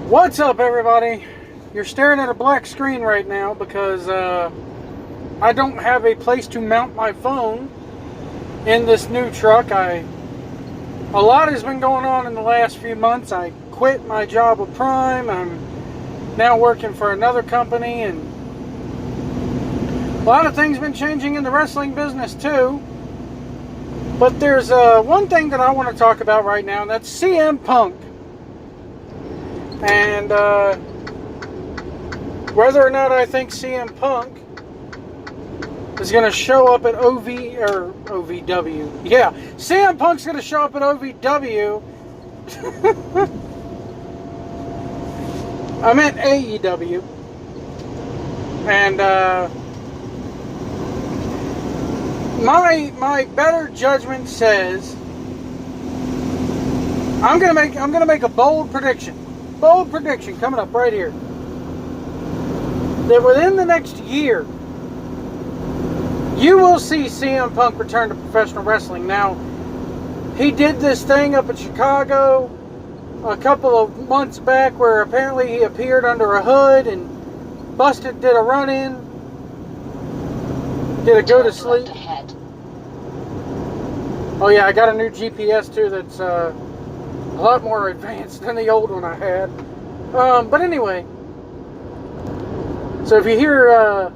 What's up, everybody? You're staring at a black screen right now because I don't have a place to mount my phone in this new truck. A lot has been going on in the last few months. I quit my job with Prime. I'm now working for another company, and a lot of things been changing in the wrestling business too. But there's one thing that I want to talk about right now, and that's CM Punk. And whether or not I think CM Punk is going to show up at OVW. Yeah, CM Punk's going to show up at OVW. I meant AEW. And my better judgment says I'm gonna make a bold prediction. Bold prediction coming up right here. That within the next year, you will see CM Punk return to professional wrestling. Now, he did this thing up in Chicago a couple of months back where apparently he appeared under a hood and busted, did a run-in, did a go to sleep. Oh yeah, I got a new GPS too that's a lot more advanced than the old one I had. But anyway, so if you hear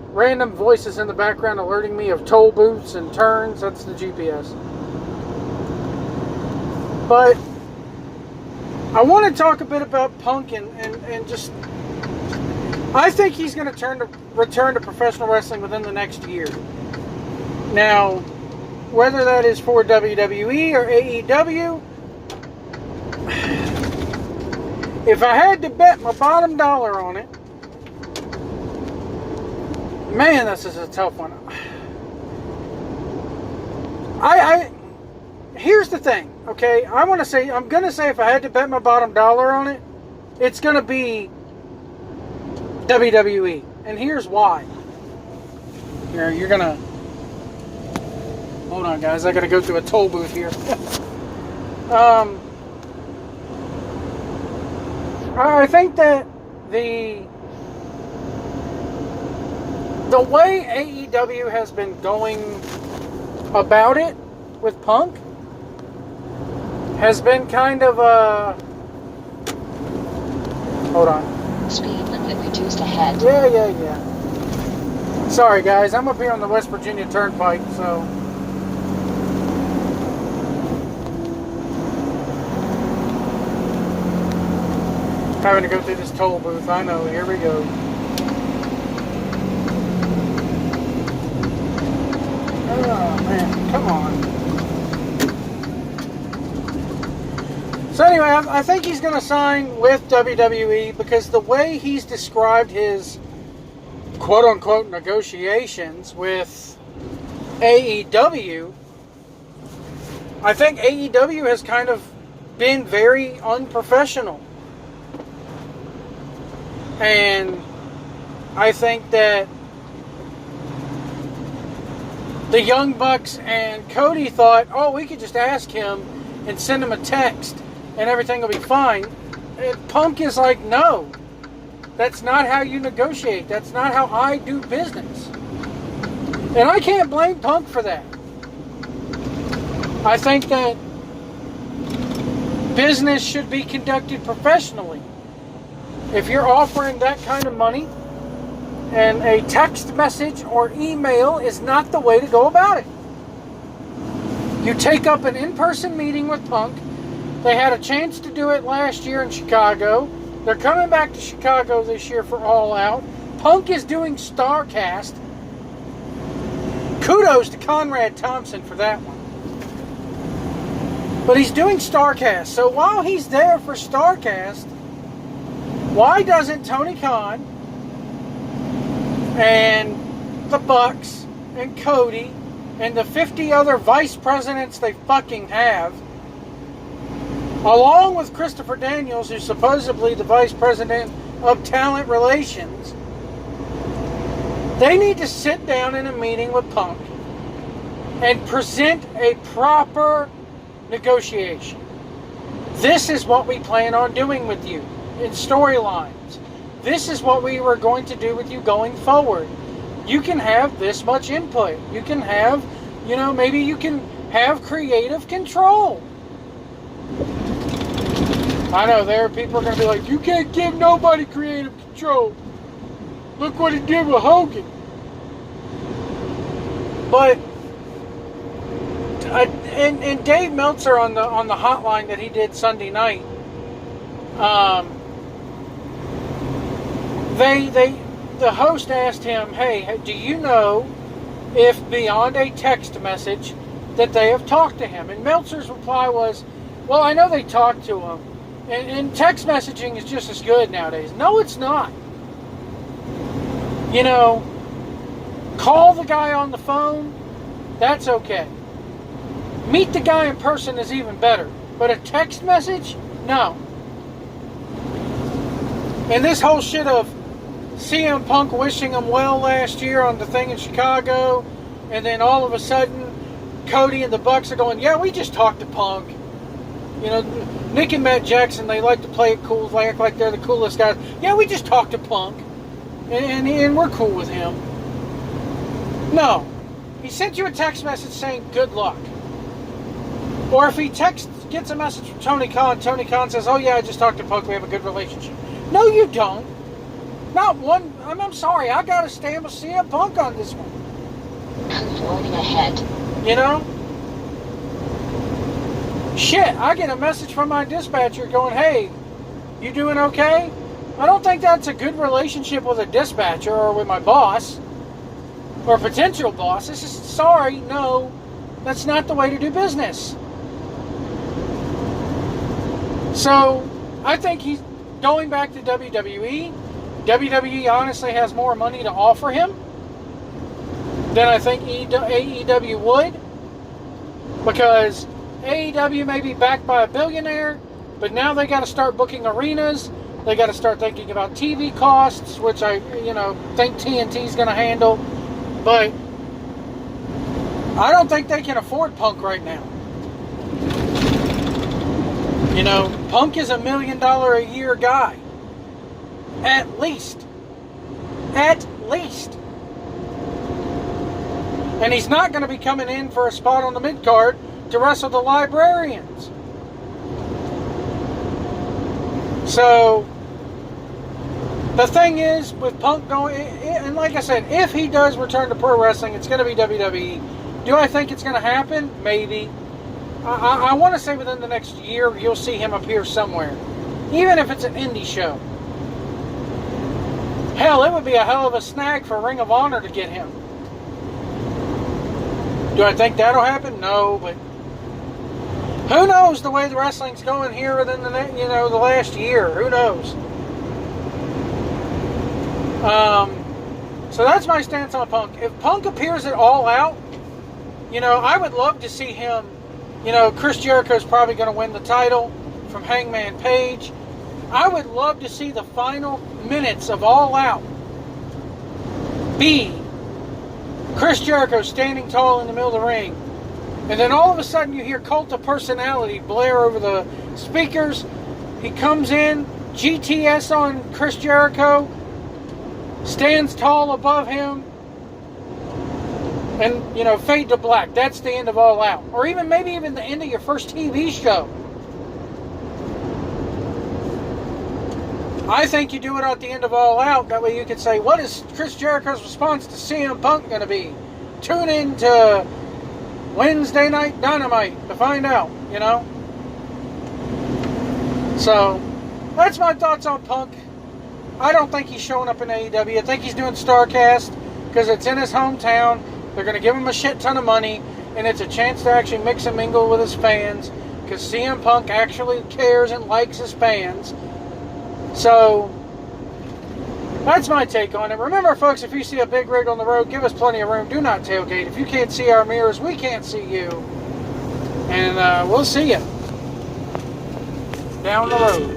random voices in the background alerting me of toll booths and turns, that's the GPS. But I want to talk a bit about Punk and just, I think he's going to return to professional wrestling within the next year. Now, whether that is for WWE or AEW, if I had to bet my bottom dollar on it, man, this is a tough one. Here's the thing, okay? I'm gonna say if I had to bet my bottom dollar on it, it's gonna be WWE, and here's why. You're gonna hold on, guys. I gotta go through a toll booth here. I think that the way AEW has been going about it with Punk has been kind of hold on. Speed limit reduced ahead. Yeah. Sorry, guys. I'm up here on the West Virginia Turnpike, so having to go through this toll booth. I know. Here we go. Oh, man. Come on. So anyway, I think he's going to sign with WWE because the way he's described his quote-unquote negotiations with AEW, I think AEW has kind of been very unprofessional. And I think that the Young Bucks and Cody thought, oh, we could just ask him and send him a text and everything will be fine. And Punk is like, no, that's not how you negotiate. That's not how I do business. And I can't blame Punk for that. I think that business should be conducted professionally. If you're offering that kind of money, and a text message or email is not the way to go about it. You take up an in-person meeting with Punk. They had a chance to do it last year in Chicago. They're coming back to Chicago this year for All Out. Punk is doing StarCast. Kudos to Conrad Thompson for that one. But he's doing StarCast. So while he's there for StarCast, why doesn't Tony Khan and the Bucks and Cody and the 50 other vice presidents they fucking have, along with Christopher Daniels, who's supposedly the vice president of talent relations, they need to sit down in a meeting with Punk and present a proper negotiation. This is what we plan on doing with you. in storylines. This is what we were going to do with you going forward. You can have this much input. You can have, maybe you can have creative control. I know there are people are going to be like, you can't give nobody creative control. Look what he did with Hogan. But and Dave Meltzer on the hotline that he did Sunday night, the host asked him, hey, do you know if beyond a text message that they have talked to him? And Meltzer's reply was, well, I know they talked to him. And text messaging is just as good nowadays. No, it's not. Call the guy on the phone, that's okay. Meet the guy in person is even better. But a text message? No. And this whole shit of CM Punk wishing him well last year on the thing in Chicago, and then all of a sudden Cody and the Bucks are going, yeah, we just talked to Punk. Nick and Matt Jackson, they like to play it cool, they act like they're the coolest guys. Yeah, we just talked to Punk, and we're cool with him. No. He sent you a text message saying good luck. Or if he gets a message from Tony Khan says, oh yeah, I just talked to Punk, we have a good relationship. No, you don't. Not one. I'm sorry, I got to stand with CM Punk on this one. Conforming ahead. Shit, I get a message from my dispatcher going, hey, you doing okay? I don't think that's a good relationship with a dispatcher or with my boss or a potential boss. This is, sorry, no, that's not the way to do business. So, I think he's going back to WWE. WWE honestly has more money to offer him than I think AEW would, because AEW may be backed by a billionaire, but now they got to start booking arenas. They got to start thinking about TV costs, which I think TNT's going to handle. But I don't think they can afford Punk right now. Punk is $1 million a year guy. At least. And he's not going to be coming in for a spot on the mid-card to wrestle the Librarians. So, the thing is, with Punk going, and like I said, if he does return to pro wrestling, it's going to be WWE. Do I think it's going to happen? Maybe. I want to say within the next year, you'll see him appear somewhere. Even if it's an indie show. Hell, it would be a hell of a snag for Ring of Honor to get him. Do I think that'll happen? No, but who knows the way the wrestling's going here within the last year? Who knows? So that's my stance on Punk. If Punk appears at All Out, I would love to see him. Chris Jericho's probably going to win the title from Hangman Page. I would love to see the final minutes of All Out be Chris Jericho standing tall in the middle of the ring. And then all of a sudden you hear Cult of Personality blare over the speakers. He comes in, GTS on Chris Jericho, stands tall above him, and, fade to black. That's the end of All Out. Or maybe even the end of your first TV show. I think you do it at the end of All Out. That way you could say, what is Chris Jericho's response to CM Punk going to be? Tune in to Wednesday Night Dynamite to find out, So, that's my thoughts on Punk. I don't think he's showing up in AEW. I think he's doing StarCast because it's in his hometown. They're going to give him a shit ton of money, and it's a chance to actually mix and mingle with his fans because CM Punk actually cares and likes his fans. So, that's my take on it. Remember, folks, if you see a big rig on the road, give us plenty of room. Do not tailgate. If you can't see our mirrors, we can't see you. And we'll see you down the road.